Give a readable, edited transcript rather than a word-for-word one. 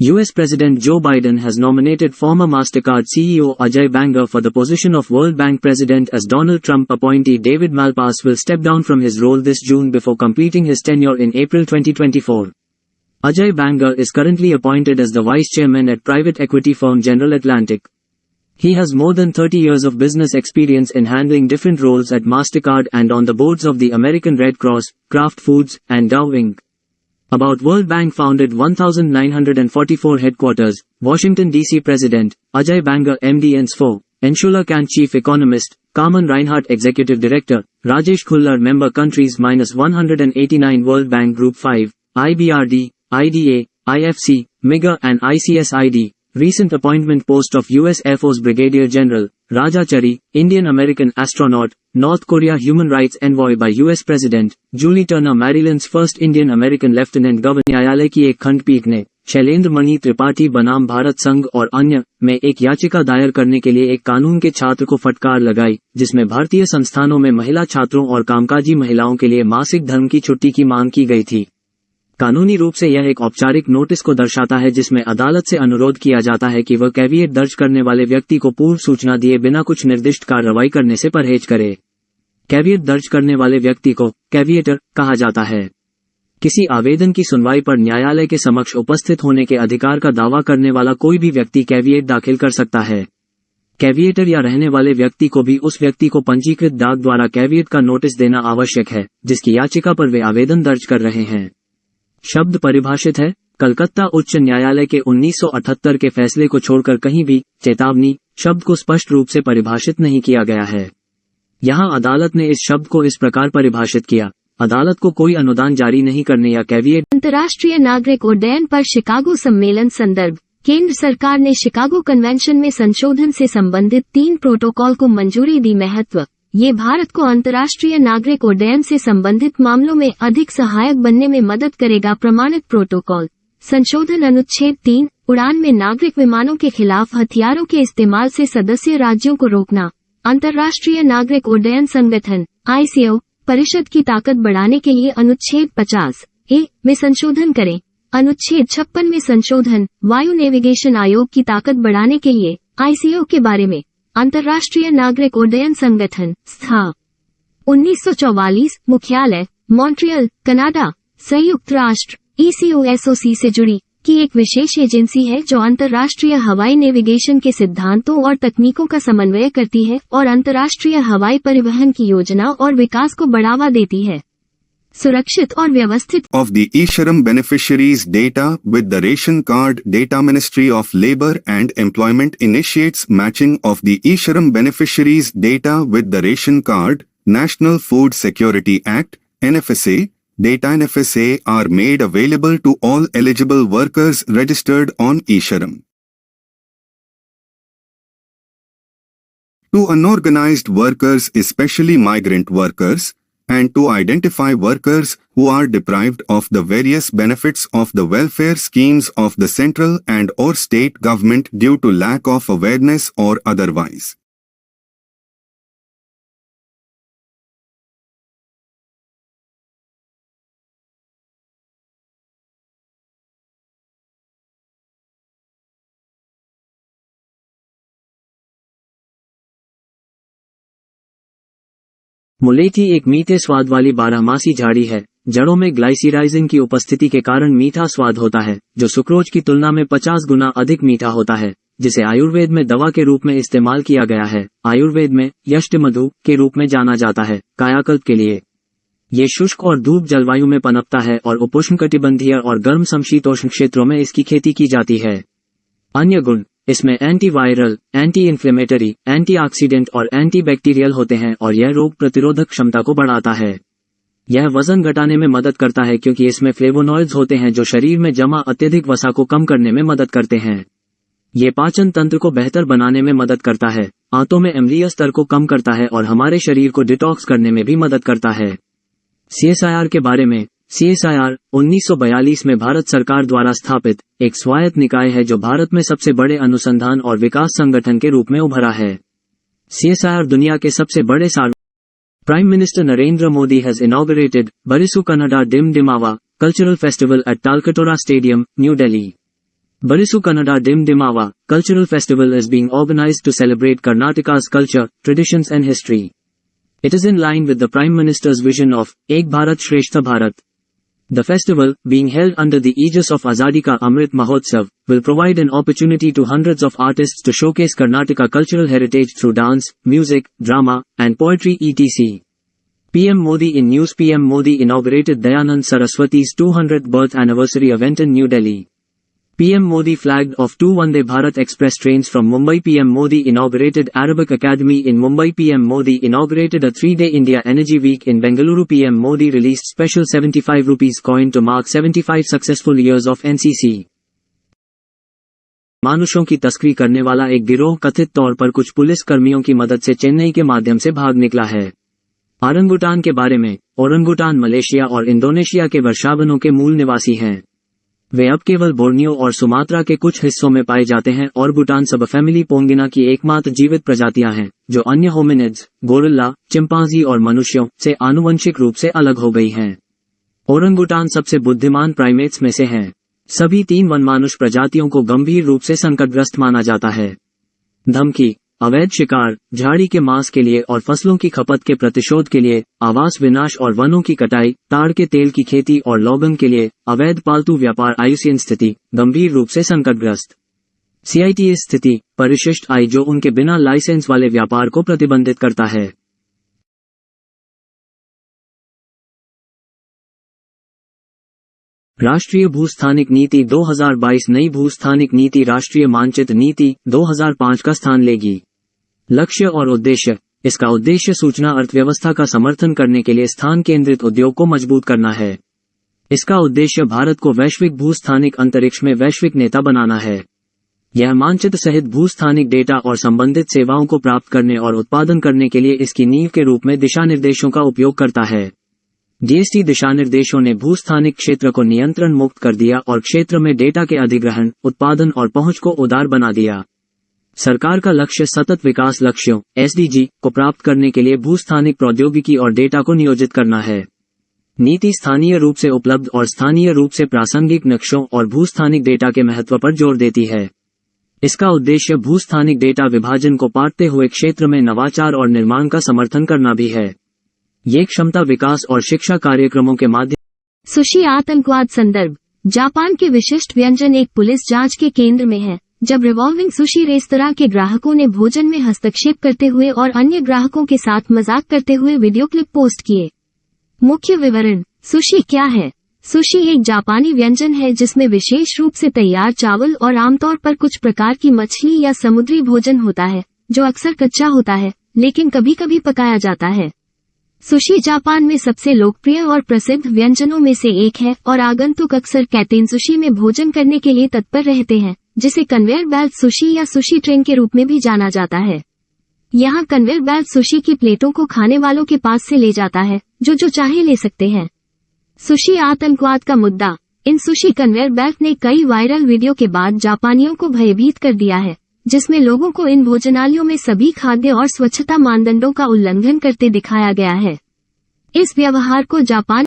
US President Joe Biden has nominated former MasterCard CEO Ajay Banga for the position of World Bank president as Donald Trump appointee David Malpass will step down from his role this June before completing his tenure in April 2024. Ajay Banga is currently appointed as the vice chairman at private equity firm General Atlantic. He has more than 30 years of business experience in handling different roles at MasterCard and on the boards of the American Red Cross, Kraft Foods, and Dow Inc. About World Bank founded 1944 headquarters, Washington, D.C. President, Ajay Banga MD and SFO, Enshula Kant Chief Economist, Carmen Reinhardt Executive Director, Rajesh Khullar Member Countries -189 World Bank Group 5, IBRD, IDA, IFC, MIGA and ICSID. Recent appointment post of U.S. Air Force Brigadier General, Raja Chari, Indian-American astronaut, North Korea human rights envoy by U.S. President, Julie Turner Maryland's first Indian-American Lieutenant Governor. न्यायालय की एक खंडपीठ ने शैलेंद्र मणि त्रिपाठी बनाम भारत संघ और अन्य में एक याचिका दायर करने के लिए एक कानून के छात्र को फटकार लगाई, जिसमें भारतीय संस्थानों में महिला छात्रों और कामकाजी महिलाओं के लिए मासिक धर्म की छुट्टी की मांग की गई थी। कानूनी रूप से यह एक औपचारिक नोटिस को दर्शाता है जिसमें अदालत से अनुरोध किया जाता है कि वह कैविएट दर्ज करने वाले व्यक्ति को पूर्व सूचना दिए बिना कुछ निर्दिष्ट कार्रवाई करने से परहेज करे। कैविएट दर्ज करने वाले व्यक्ति को कैविएटर कहा जाता है। किसी आवेदन की सुनवाई पर न्यायालय के समक्ष उपस्थित होने के अधिकार का दावा करने वाला कोई भी व्यक्ति कैविएट दाखिल कर सकता है। कैविएटर या रहने वाले व्यक्ति को भी उस व्यक्ति को पंजीकृत डाक द्वारा कैविएट का नोटिस देना आवश्यक है जिसकी याचिका पर वे आवेदन दर्ज कर रहे हैं। शब्द परिभाषित है। कलकत्ता उच्च न्यायालय के 1978 के फैसले को छोड़कर कहीं भी चेतावनी शब्द को स्पष्ट रूप से परिभाषित नहीं किया गया है। यहाँ अदालत ने इस शब्द को इस प्रकार परिभाषित किया, अदालत को कोई अनुदान जारी नहीं करने या कैविएट। अंतर्राष्ट्रीय नागरिक उड्डयन पर शिकागो सम्मेलन संदर्भ। केंद्र सरकार ने शिकागो कन्वेंशन में संशोधन से संबंधित 3 प्रोटोकॉल को मंजूरी दी। महत्व, ये भारत को अंतर्राष्ट्रीय नागरिक उड्डयन से संबंधित मामलों में अधिक सहायक बनने में मदद करेगा। प्रमाणित प्रोटोकॉल संशोधन अनुच्छेद 3, उड़ान में नागरिक विमानों के खिलाफ हथियारों के इस्तेमाल से सदस्य राज्यों को रोकना। अंतर्राष्ट्रीय नागरिक उड्डयन संगठन ICAO परिषद की ताकत बढ़ाने के लिए अनुच्छेद 50A में संशोधन करें। अनुच्छेद 56 में संशोधन, वायु नेविगेशन आयोग की ताकत बढ़ाने के लिए ICAO के बारे में। अंतर्राष्ट्रीय नागरिक उड्डयन संगठन स्था 1944, मुख्यालय मॉन्ट्रियल, कनाडा, संयुक्त राष्ट्र। ECOSOC से जुड़ी की एक विशेष एजेंसी है जो अंतर्राष्ट्रीय हवाई नेविगेशन के सिद्धांतों और तकनीकों का समन्वय करती है और अंतर्राष्ट्रीय हवाई परिवहन की योजना और विकास को बढ़ावा देती है। सुरक्षित और व्यवस्थित of the eSharam beneficiaries data with the ration card. Data Ministry of Labor and Employment initiates matching of the eSharam beneficiaries data with the ration card. National Food Security Act NFSA data NFSA are made available to all eligible workers registered on eSharam. To unorganized workers, especially migrant workers, and to identify workers who are deprived of the various benefits of the welfare schemes of the central and or state government due to lack of awareness or otherwise. मुलेठी एक मीठे स्वाद वाली बारहमासी झाड़ी है। जड़ों में glycyrrhizin की उपस्थिति के कारण मीठा स्वाद होता है, जो सुक्रोज की तुलना में 50 गुना अधिक मीठा होता है, जिसे आयुर्वेद में दवा के रूप में इस्तेमाल किया गया है। आयुर्वेद में यष्टमधु के रूप में जाना जाता है कायाकल्प के लिए। ये शुष्क और धूप जलवायु में पनपता है और उपोष्णकटिबंधीय और गर्म समशीतोष्ण क्षेत्रों में इसकी खेती की जाती है। अन्य गुण इसमें एंटीवायरल, एंटी इन्फ्लेमेटरी, एंटीऑक्सीडेंट और एंटीबैक्टीरियल होते हैं और यह रोग प्रतिरोधक क्षमता को बढ़ाता है। यह वजन घटाने में मदद करता है क्योंकि इसमें फ्लेवोनॉइड्स होते हैं जो शरीर में जमा अत्यधिक वसा को कम करने में मदद करते हैं। ये पाचन तंत्र को बेहतर बनाने में मदद करता है, आंतों में अम्लीय स्तर को कम करता है और हमारे शरीर को डिटॉक्स करने में भी मदद करता है। CSIR के बारे में। CSIR 1942 में भारत सरकार द्वारा स्थापित एक स्वायत्त निकाय है जो भारत में सबसे बड़े अनुसंधान और विकास संगठन के रूप में उभरा है। CSIR दुनिया के सबसे बड़े Prime Minister Narendra Modi has inaugurated Barisu Kannada Dim Dimawa Cultural Festival at Talkatora Stadium, New Delhi. Barisu Kannada Dim Dimava cultural festival is being organized to celebrate Karnataka's culture, traditions and history. It is in line with the Prime Minister's vision of Ek Bharat Shreshtha Bharat. The festival, being held under the aegis of Azadi Ka Amrit Mahotsav, will provide an opportunity to hundreds of artists to showcase Karnataka cultural heritage through dance, music, drama, and poetry etc. PM Modi in news. PM Modi inaugurated Dayanand Saraswati's 200th birth anniversary event in New Delhi. PM Modi flagged off 2 Vande Bharat Express trains from Mumbai. PM Modi inaugurated Arabic Academy in Mumbai. PM Modi inaugurated a 3-day India Energy Week in Bengaluru. PM Modi released special 75 rupees coin to mark 75 successful years of NCC. मानुषों की तस्करी करने वाला एक गिरोह कथित तौर पर कुछ पुलिस कर्मियों की मदद से चेन्नई के माध्यम से भाग निकला है। ओरंगुटान के बारे में, ओरंगुटान मलेशिया और इंडोनेशिया के वर्षावनों के मूल निवासी हैं। वे अब केवल बोर्नियो और सुमात्रा के कुछ हिस्सों में पाए जाते हैं और बुटान सबफैमिली पोंगिना की एकमात्र जीवित प्रजातियां हैं, जो अन्य होमिनिड्स, गोरिल्ला, चिंपांजी और मनुष्यों से आनुवंशिक रूप से अलग हो गई हैं। ओरंगुटान सबसे बुद्धिमान प्राइमेट्स में से हैं। सभी 3 वनमानुष प्रजातियों को गंभीर रूप से संकटग्रस्त माना जाता है। धमकी, अवैध शिकार, झाड़ी के मांस के लिए और फसलों की खपत के प्रतिशोध के लिए, आवास विनाश और वनों की कटाई, ताड़ के तेल की खेती और लॉबिंग के लिए, अवैध पालतू व्यापार। आयुसीन स्थिति, गंभीर रूप से संकटग्रस्त। CITES स्थिति, परिशिष्ट आय जो उनके बिना लाइसेंस वाले व्यापार को प्रतिबंधित करता है। राष्ट्रीय भूस्थानिक नीति 2022 नई भूस्थानिक नीति राष्ट्रीय मानचित्र नीति 2005 का स्थान लेगी। लक्ष्य और उद्देश्य, इसका उद्देश्य सूचना अर्थव्यवस्था का समर्थन करने के लिए स्थान केंद्रित उद्योग को मजबूत करना है। इसका उद्देश्य भारत को वैश्विक भूस्थानिक अंतरिक्ष में वैश्विक नेता बनाना है। यह मानचित्र सहित भूस्थानिक डेटा और संबंधित सेवाओं को प्राप्त करने और उत्पादन करने के लिए इसकी नींव के रूप में दिशानिर्देशों का उपयोग करता है। GST दिशानिर्देशों ने भूस्थानिक क्षेत्र को नियंत्रण मुक्त कर दिया और क्षेत्र में डेटा के अधिग्रहण, उत्पादन और पहुंच को उदार बना दिया। सरकार का लक्ष्य सतत विकास लक्ष्यों SDG को प्राप्त करने के लिए भूस्थानिक प्रौद्योगिकी और डेटा को नियोजित करना है। नीति स्थानीय रूप से उपलब्ध और स्थानीय रूप से प्रासंगिक नक्शों और भूस्थानिक डेटा के महत्व पर जोर देती है। इसका उद्देश्य भूस्थानिक डेटा विभाजन को पाटते हुए क्षेत्र में नवाचार और निर्माण का समर्थन करना भी है। ये क्षमता विकास और शिक्षा कार्यक्रमों के माध्यम। सुशी आतंकवाद संदर्भ, जापान के विशिष्ट व्यंजन एक पुलिस जांच के केंद्र में है, जब रिवॉल्विंग सुशी रेस्तरां के ग्राहकों ने भोजन में हस्तक्षेप करते हुए और अन्य ग्राहकों के साथ मजाक करते हुए वीडियो क्लिप पोस्ट किए। मुख्य विवरण, सुशी क्या है? सुशी एक जापानी व्यंजन है जिसमें विशेष रूप से तैयार चावल और आमतौर पर कुछ प्रकार की मछली या समुद्री भोजन होता है, जो अक्सर कच्चा होता है, लेकिन कभी कभी पकाया जाता है। सुशी जापान में सबसे लोकप्रिय और प्रसिद्ध व्यंजनों में से एक है और आगंतुक अक्सर कैटेन सुशी में भोजन करने के लिए तत्पर रहते हैं, जिसे कन्वेयर बेल्ट सुशी या सुशी ट्रेन के रूप में भी जाना जाता है। यहाँ कन्वेयर बेल्ट सुशी की प्लेटों को खाने वालों के पास से ले जाता है, जो चाहे ले सकते हैं। सुशी आतंकवाद का मुद्दा, इन सुशी कन्वेयर बेल्ट ने कई वायरल वीडियो के बाद जापानियों को भयभीत कर दिया है, जिसमें लोगों को इन भोजनालयों में सभी खाद्य और स्वच्छता मानदंडों का उल्लंघन करते दिखाया गया है। इस व्यवहार को जापान